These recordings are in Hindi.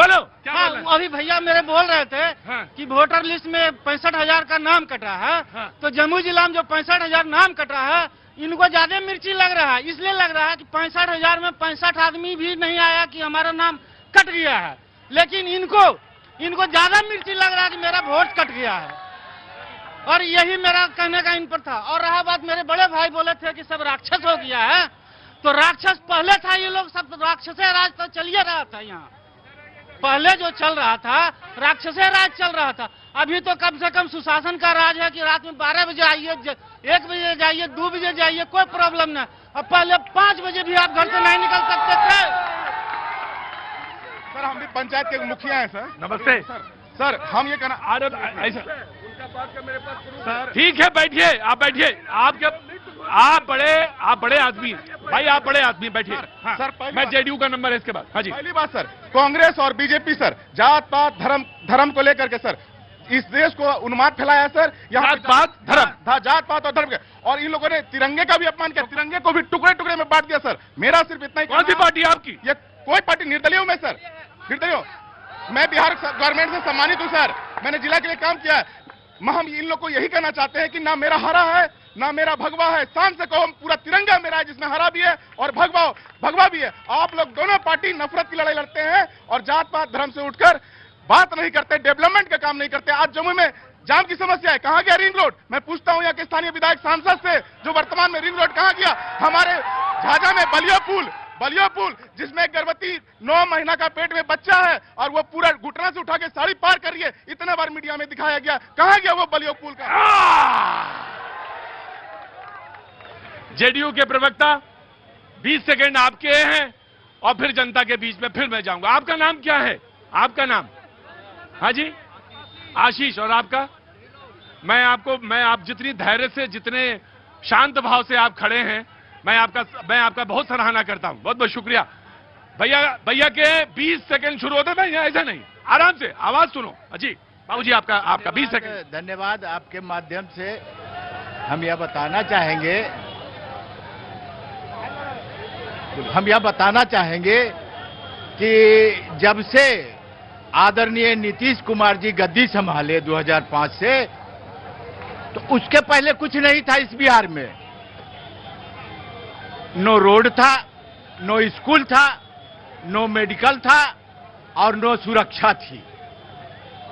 बोलो क्या हाँ, बोल रहे हैं? अभी भैया मेरे बोल रहे थे हाँ। कि वोटर लिस्ट में 65,000 का नाम कटा है। हाँ। तो जम्मू जिला में जो 65,000 नाम कटा है, इनको ज्यादा मिर्ची लग रहा है। इसलिए लग रहा है कि 65,000 में 65 आदमी भी नहीं आया कि हमारा नाम कट गया है, लेकिन इनको ज्यादा मिर्ची लग रहा है कि मेरा वोट कट गया है। और यही मेरा कहने का इन पर था। और रहा बात, मेरे बड़े भाई बोले थे कि सब राक्षस हो गया है, तो राक्षस पहले था, ये लोग सब राक्षस राज तो चलिए रहा था। यहाँ पहले जो चल रहा था राक्षस राज चल रहा था। अभी तो कम से कम सुशासन का राज है कि रात में 12 बजे आइए, 1 बजे जाइए, 2 बजे जाइए, कोई प्रॉब्लम नहीं। अब पहले 5 बजे भी आप घर से नहीं निकल सकते थे। सर हम भी पंचायत के मुखिया हैं सर। नमस्ते सर हम ये कहना ऐसा सर, ठीक है, बैठिए, आप बैठिए। आप बड़े आदमी भाई, आप बड़े आदमी, बैठिए। हाँ, सर, पहली मैं बात- जेडीयू का नंबर है इसके बाद। हाँ जी, पहली बात सर, कांग्रेस और बीजेपी सर जात पात धर्म को लेकर के सर इस देश को उन्माद फैलाया सर। यहाँ जात पात धर्म, जात पात और धर्म के, और इन लोगों ने तिरंगे का भी अपमान किया, तिरंगे को भी टुकड़े टुकड़े में बांट दिया सर। मेरा सिर्फ इतना ही कौन सी कहना है- पार्टी है आपकी? ये कोई पार्टी निर्दलीय में सर, निर्दलीय। मैं बिहार गवर्नमेंट से सम्मानित हूँ सर, मैंने जिला के लिए काम किया है। हम इन लोग को यही कहना चाहते हैं कि ना मेरा हरा है ना मेरा भगवा है। शान से कहो, पूरा तिरंगा मेरा है, जिसमें हरा भी है और भगवा भी है। आप लोग दोनों पार्टी नफरत की लड़ाई लड़ते हैं और जात पात धर्म से उठकर बात नहीं करते, डेवलपमेंट का काम नहीं करते। आज जम्मू में जाम की समस्या है, कहां गया रिंग रोड? मैं पूछता हूं यहाँ के स्थानीय विधायक सांसद से, जो वर्तमान में रिंग रोड कहां गया? हमारे झाझा में बलिया पुल जिसमें एक गर्भवती 9 महीना का पेट में बच्चा है और वो पूरा घुटना से उठा के साड़ी पार कर रही है, इतने बार मीडिया में दिखाया गया, कहां गया वो बलिया पुल का? जेडीयू के प्रवक्ता 20 सेकंड आपके हैं और फिर जनता के बीच में फिर मैं जाऊंगा। आपका नाम क्या है? आपका नाम? हाँ जी, आशीष। और आपका? मैं आप जितनी धैर्य से, जितने शांत भाव से आप खड़े हैं, मैं आपका बहुत सराहना करता हूं। बहुत बहुत शुक्रिया। भैया के 20 सेकंड शुरू होते हैं, ऐसा नहीं, आराम से आवाज सुनो। जी बाबूजी, आपका 20 सेकंड। धन्यवाद। आपके माध्यम से हम यह बताना चाहेंगे कि जब से आदरणीय नीतीश कुमार जी गद्दी संभाले 2005 से, तो उसके पहले कुछ नहीं था इस बिहार में। नो रोड था, नो स्कूल था, नो मेडिकल था और नो सुरक्षा थी।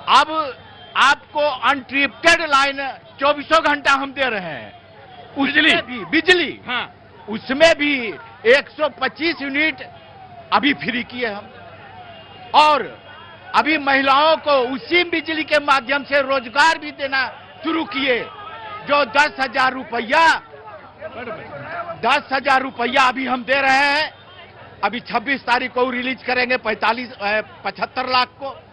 अब आपको अनट्रिप्टेड लाइन 24 घंटा हम दे रहे हैं। उसमें भी बिजली, हाँ, उसमें भी 125 यूनिट अभी फ्री किए हम। और अभी महिलाओं को उसी बिजली के माध्यम से रोजगार भी देना शुरू किए, जो 10,000 रुपया अभी हम दे रहे हैं। अभी 26 तारीख को रिलीज करेंगे 75 लाख को,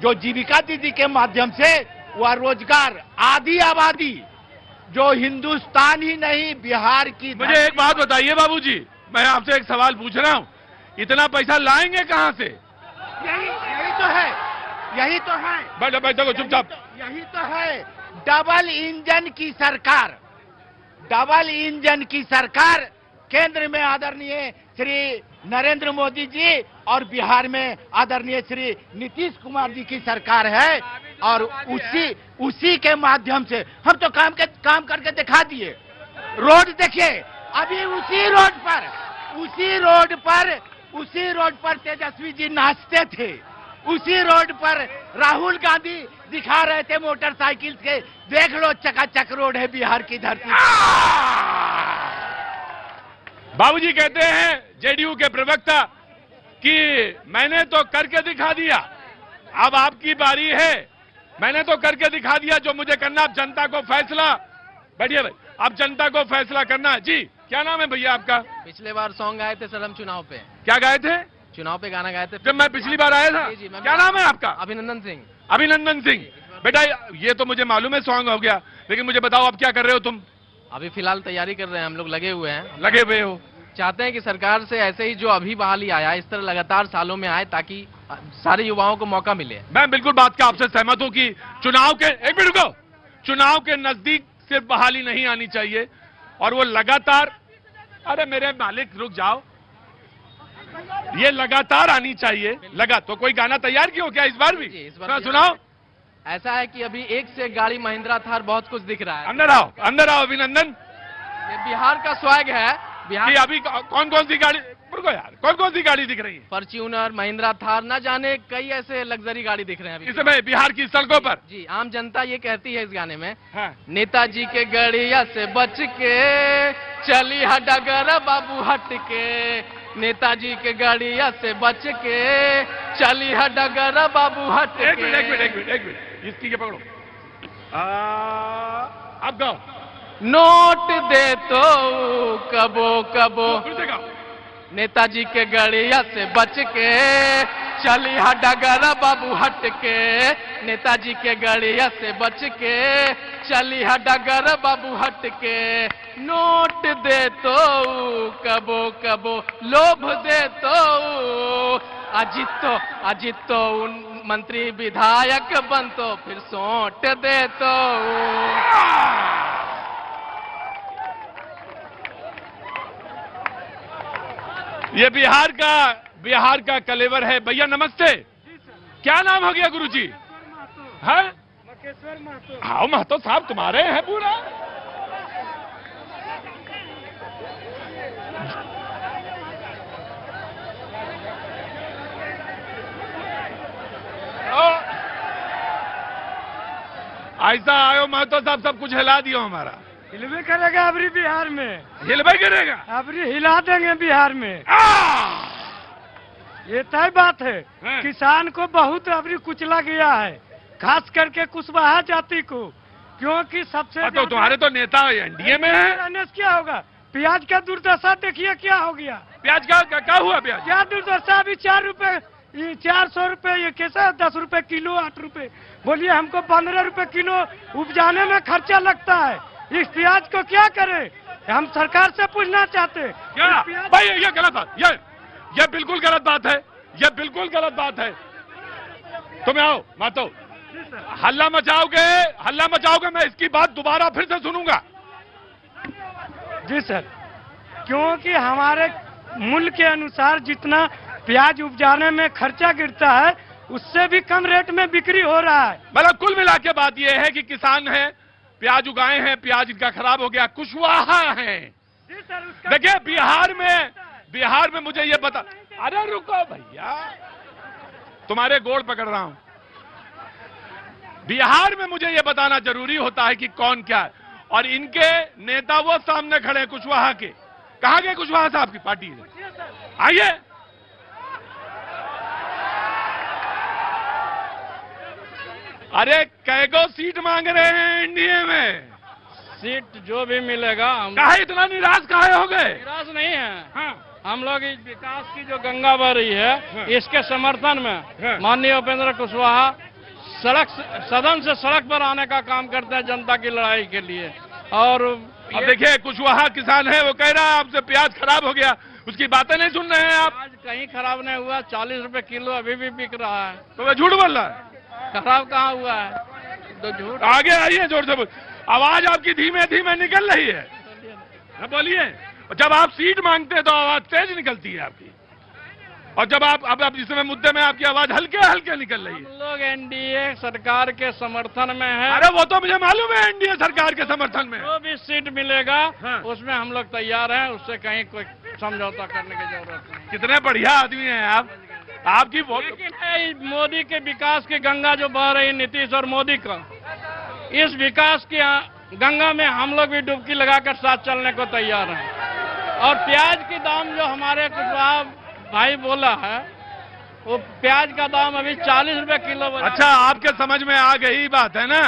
जो जीविका दीदी के माध्यम से वह रोजगार आधी आबादी जो हिंदुस्तान ही नहीं बिहार की। मुझे एक बात बताइए बाबूजी, मैं आपसे एक सवाल पूछ रहा हूं, इतना पैसा लाएंगे कहां से? यही तो है। बैठो चुपचाप। यही तो है डबल इंजन की सरकार केंद्र में आदरणीय श्री नरेंद्र मोदी जी और बिहार में आदरणीय श्री नीतीश कुमार जी की सरकार है। और उसी के माध्यम से हम तो काम करके दिखा दिए। रोड देखिए, अभी उसी रोड पर तेजस्वी जी नाचते थे। उसी रोड पर राहुल गांधी दिखा रहे थे मोटरसाइकिल से, देख लो चकाचक रोड है बिहार की धरती। बाबूजी कहते हैं जेडीयू के प्रवक्ता कि मैंने तो करके दिखा दिया, अब आपकी बारी है। मैंने तो करके दिखा दिया जो मुझे करना, अब जनता को फैसला। बैठिए भाई, अब जनता को फैसला करना है। जी क्या नाम है भैया आपका? पिछले बार सॉन्ग गाए थे सर हम चुनाव पे। क्या गाए थे? चुनाव पे गाना गाए थे जब मैं पिछली बार आया था। जी, क्या नाम है आपका? अभिनंदन सिंह। अभिनंदन सिंह। बेटा ये तो मुझे मालूम है सॉन्ग हो गया, लेकिन मुझे बताओ अब क्या कर रहे हो तुम? अभी फिलहाल तैयारी कर रहे हैं, हम लोग लगे हुए हैं। लगे हुए हो? चाहते हैं कि सरकार से ऐसे ही जो अभी बहाली आया इस तरह लगातार सालों में आए, ताकि सारे युवाओं को मौका मिले। मैं बिल्कुल बात का आपसे सहमत हूं कि चुनाव के, एक मिनट रुको, चुनाव के नजदीक सिर्फ बहाली नहीं आनी चाहिए और वो लगातार। अरे मेरे मालिक रुक जाओ, ये लगातार आनी चाहिए। लगा तो कोई गाना तैयार किया हो क्या इस बार भी? जी, इस बार थोड़ा भी सुनाओ। ऐसा है कि अभी एक से एक गाड़ी महिंद्रा थार बहुत कुछ दिख रहा है। अंदर आओ अभिनंदन। ये बिहार का स्वैग है। कि बिहार अभी कौन कौन सी गाड़ी, रुको यार, कौन कौन सी गाड़ी दिख रही है फॉर्च्यूनर, महिंद्रा थार, ना जाने कई ऐसे लग्जरी गाड़ी दिख रहे हैं अभी। इस समय बिहार की सड़कों पर? जी, आम जनता ये कहती है इस गाने में, हाँ। नेताजी के गड़िया से बच के चली हा डगर बाबू हट के, नेताजी के गड़िया से बच के चली हा डगर बाबू हट के। एक मिनट इसकी के पकड़ो। अब गाओ। नोट दे तो कबो कबो, फिर से गाओ। नेताजी के गड़िया से बच के चली हा डगर बाबू हट के, नेताजी के गड़िया से बच के चली हा डगर बाबू हट के, नोट दे तो कबो कबो, लोभ दे तो अजितो मंत्री विधायक बनतो, फिर सोट दे तो। ये बिहार का कलेवर है। भैया नमस्ते, क्या नाम हो गया गुरुजी? हाँ हाँ महतो साहब तुम्हारे हैं पूरा। ऐसा आयो महतो साहब, सब कुछ हिला दियो हमारा। हिलवे करेगा अबरी बिहार में, हिलवे करेगा, अबरी हिला देंगे बिहार में। ये तय बात है। हाँ। किसान को बहुत अबरी कुचला गया है, खास करके कुशवाहा जाति को, क्योंकि सबसे तो तुम्हारे तो नेता एनडीए में है। अनस क्या होगा? प्याज का दुर्दशा देखिए क्या हो गया। प्याज का क्या हुआ? प्याज क्या दुर्दशा? अभी 4 रुपए, 400 रुपए, ये कैसा 10 रुपए किलो, 8 रुपए। बोलिए हमको 15 रुपए किलो उपजाने में खर्चा लगता है, इस प्याज को क्या करें? हम सरकार से पूछना चाहते हैं। क्या भाई, ये गलत बात, ये बिल्कुल गलत बात है, ये बिल्कुल गलत बात है। तुम आओ मातो, हल्ला मचाओगे, मैं इसकी बात दोबारा फिर से सुनूंगा। जी सर, क्योंकि हमारे मूल्य के अनुसार जितना प्याज उपजाने में खर्चा गिरता है, उससे भी कम रेट में बिक्री हो रहा है। मतलब कुल मिला के बात यह है कि किसान है, प्याज उगाए हैं, प्याज इनका खराब हो गया, कुशवाहा है। देखिए बिहार में मुझे ये बता, अरे रुको भैया, तुम्हारे गोड़ पकड़ रहा हूं। बिहार में मुझे ये बताना जरूरी होता है कि कौन क्या है, और इनके नेता वो सामने खड़े हैं कुशवाहा के। कहां गए कुशवाहा साहब की पार्टी है? आइए। अरे कैगो सीट मांग रहे हैं एनडीए में? सीट जो भी मिलेगा, हम काहे इतना निराश काहे हो गए? निराश नहीं है। हाँ। हम लोग इस विकास की जो गंगा बह रही है, हाँ। इसके समर्थन में हाँ। माननीय उपेंद्र कुशवाहा सदन से सड़क पर आने का काम करते हैं जनता की लड़ाई के लिए। और अब देखिए कुशवाहा किसान है, वो कह रहा है आपसे प्याज खराब हो गया, उसकी बातें नहीं सुन रहे हैं आप। आज कहीं खराब नहीं हुआ, 40 रुपए किलो अभी भी बिक रहा है। तो मैं झूठ बोल रहा है? खराब कहाँ हुआ है? तो झूठ। आगे आइए, जोर से बोल। आवाज आपकी धीमे धीमे निकल रही है। हाँ, बोलिए। जब आप सीट मांगते हैं तो आवाज तेज निकलती है आपकी, और जब अब इस समय मुद्दे में आपकी आवाज हल्के हल्के निकल रही है। हम लोग एनडीए सरकार के समर्थन में है। अरे वो तो मुझे मालूम है, एनडीए सरकार के समर्थन में। जो भी सीट मिलेगा, हाँ। उसमें हम लोग तैयार हैं, उससे कहीं कोई समझौता करने की जरूरत नहीं। कितने बढ़िया आदमी हैं आप। आपकी लेकिन मोदी के विकास की गंगा जो बह रही, नीतीश और मोदी का, इस विकास की गंगा में हम लोग भी डुबकी लगाकर साथ चलने को तैयार हैं। और प्याज की दाम जो हमारे कुशवाहा भाई बोला है, वो प्याज का दाम अभी 40 रुपए किलो। अच्छा, आपके समझ में आ गई बात है ना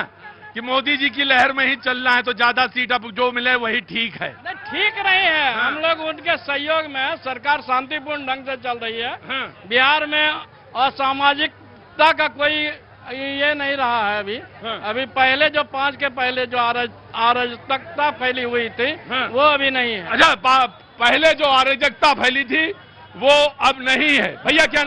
कि मोदी जी की लहर में ही चलना है, तो ज्यादा सीट अब जो मिले वही ठीक है। ठीक नहीं है। हाँ। हम लोग उनके सहयोग में सरकार शांतिपूर्ण ढंग से चल रही है। हाँ। बिहार में असामाजिकता का कोई ये नहीं रहा है अभी। हाँ। अभी पहले जो 5 के पहले जो अराजकता फैली हुई थी, हाँ। वो अभी नहीं है। अच्छा, पहले जो अराजकता फैली थी वो अब नहीं है। भैया क्या